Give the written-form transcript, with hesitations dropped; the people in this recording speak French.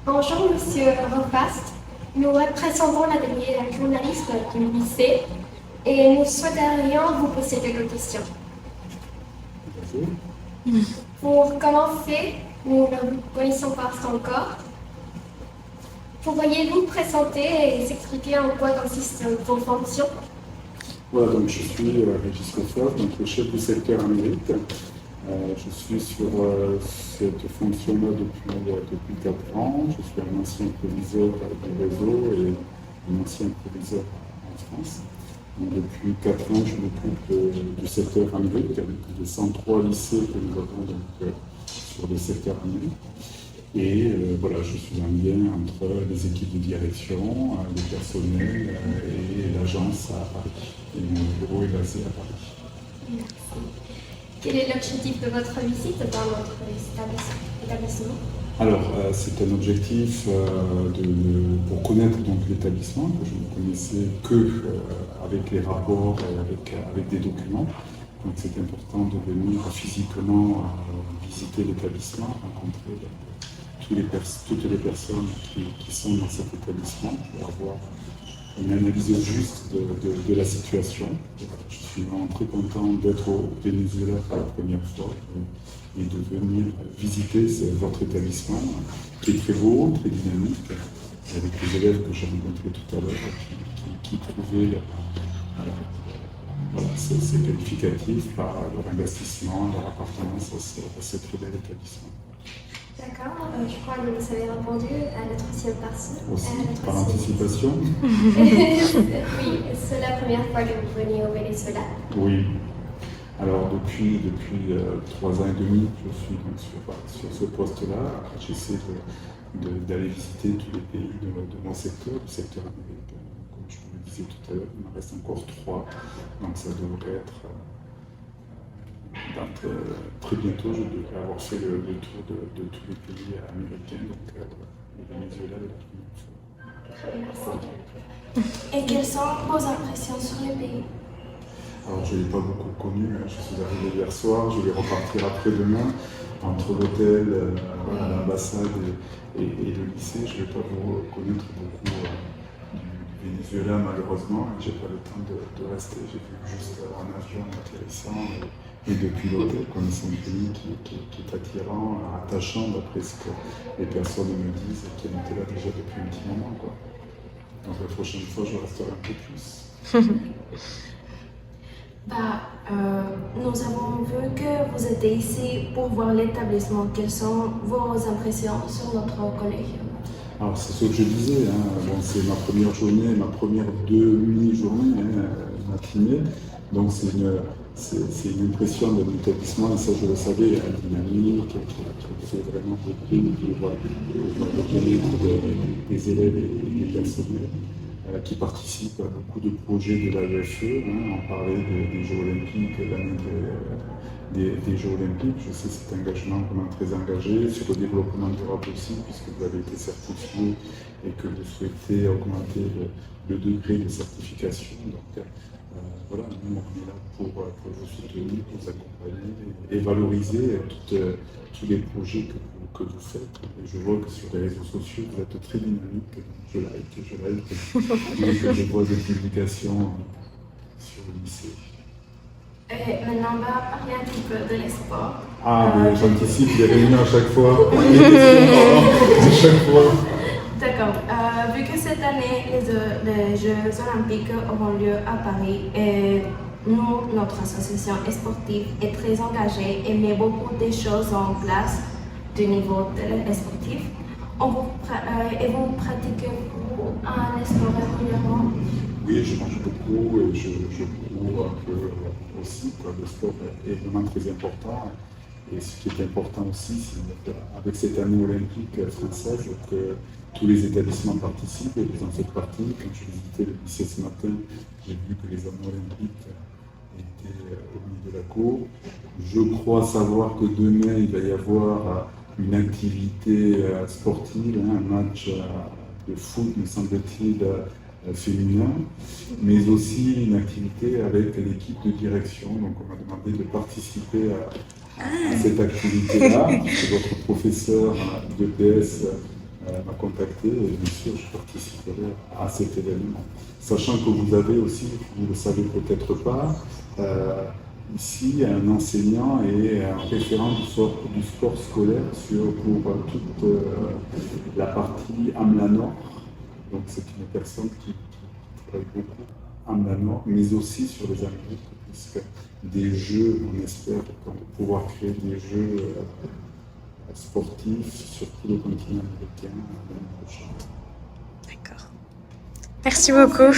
Bonjour, Monsieur Rofast. Nous représentons l'atelier journaliste du lycée et nous souhaiterions vous poser quelques questions. Pour commencer, nous ne vous connaissons pas encore. Pourriez-vous présenter et s'expliquer en quoi consiste vos fonctions? Voilà, donc je suis Régis Rofast, donc le chef du secteur Amérique. Je suis sur cette fonction-là depuis 4 ans. Je suis un ancien proviseur du réseau et un ancien proviseur en France. Donc, depuis 4 ans, je m'occupe du secteur Amérique, avec les 103 lycées que nous avons donc, sur le secteur Amérique. Et voilà, je suis un lien entre les équipes de direction, le personnel et l'agence à Paris. Et mon bureau est basé à Paris. Merci. Quel est l'objectif de votre visite dans notre établissement? Alors, c'est un objectif pour connaître donc l'établissement, que je ne connaissais que avec les rapports et avec des documents. Donc, c'est important de venir physiquement visiter l'établissement, rencontrer toutes les personnes qui sont dans cet établissement pour avoir une analyse juste de la situation. Je suis vraiment très content d'être au Venezuela pour la première fois et de venir visiter votre établissement qui est très beau, très dynamique, avec les élèves que j'ai rencontrés tout à l'heure qui trouvaient c'est qualificatif par leur investissement, leur appartenance à ce très bel établissement. D'accord, je crois que vous avez répondu à la troisième personne. Aussi, par anticipation. Oui, c'est la première fois que vous venez au Venezuela. Oui. Alors depuis 3 ans et demi, je suis donc sur ce poste-là. J'essaie d'aller visiter tous les pays de mon secteur, du secteur américain. Comme je vous le disais tout à l'heure, il m'en reste encore 3. Donc ça devrait être... très bientôt, je devrais avoir fait le tour de tous les pays américains, donc le Venezuela est la première fois. Merci. Et quelles sont vos impressions sur les pays? Alors, je ne l'ai pas beaucoup connu, je suis arrivé hier soir, je vais repartir après-demain. Entre l'hôtel, l'ambassade et le lycée, je ne vais pas vous connaître beaucoup du Venezuela, malheureusement. Je n'ai pas le temps de rester. J'ai vu juste un avion atterrissant et depuis l'hôtel, comme c'est un pays qui est attirant, attachant, d'après ce que les personnes me disent, qui étaient là déjà depuis un petit moment, quoi. Donc la prochaine fois, je resterai un peu plus. Nous avons vu que vous étiez ici pour voir l'établissement. Quelles sont vos impressions sur notre collège? Alors c'est ce que je disais, bon, c'est ma première journée, ma première demi-journée, matinée. Donc c'est une impression de l'établissement, et ça je le savais, dynamique, qui fait vraiment beaucoup de bien-être des élèves et des personnels qui participent à beaucoup de projets de l'AEFE. On parlait des Jeux Olympiques, l'année des Jeux Olympiques. Je sais cet engagement vraiment très engagé sur le développement durable aussi, puisque vous avez été certifié et que vous souhaitez augmenter le degré de certification. Donc, voilà, nous on est là pour vous soutenir, pour vous accompagner et valoriser tous les projets que vous faites. Et je vois que sur les réseaux sociaux, vous êtes très dynamique. Je like. Je vois des publications sur le lycée. Et maintenant, on va parler un petit peu de l'espoir. Ah, mais j'anticipe des réunions à chaque fois. À chaque fois. D'accord. Vu que cette année, les Jeux Olympiques auront lieu à Paris, et nous, notre association sportive est très engagée et met beaucoup de choses en place du niveau sportif. Et vous pratiquez-vous un sport régulièrement? Oui, je mange beaucoup et je cours un peu aussi. Le sport est vraiment très important. Et ce qui est important aussi, c'est avec cette année olympique française, que tous les établissements participent et vous en faites partie. Quand je visitais le lycée ce matin, j'ai vu que les anneaux olympiques étaient au milieu de la cour. Je crois savoir que demain, il va y avoir une activité sportive, un match de foot, me semble-t-il, féminin, mais aussi une activité avec l'équipe de direction. Donc on m'a demandé de participer à cette activité-là, puisque votre professeur d'EPS m'a contacté et bien sûr je participerai à cet événement. Sachant que vous avez aussi, vous ne le savez peut-être pas, ici un enseignant et un référent du sport scolaire pour toute la partie Amla Nord. Donc c'est une personne qui travaille beaucoup à Amla Nord, mais aussi sur les Amériques, puisque des jeux, on espère pouvoir créer des jeux sportifs sur tout le continent américain l'année prochaine. D'accord. Merci beaucoup.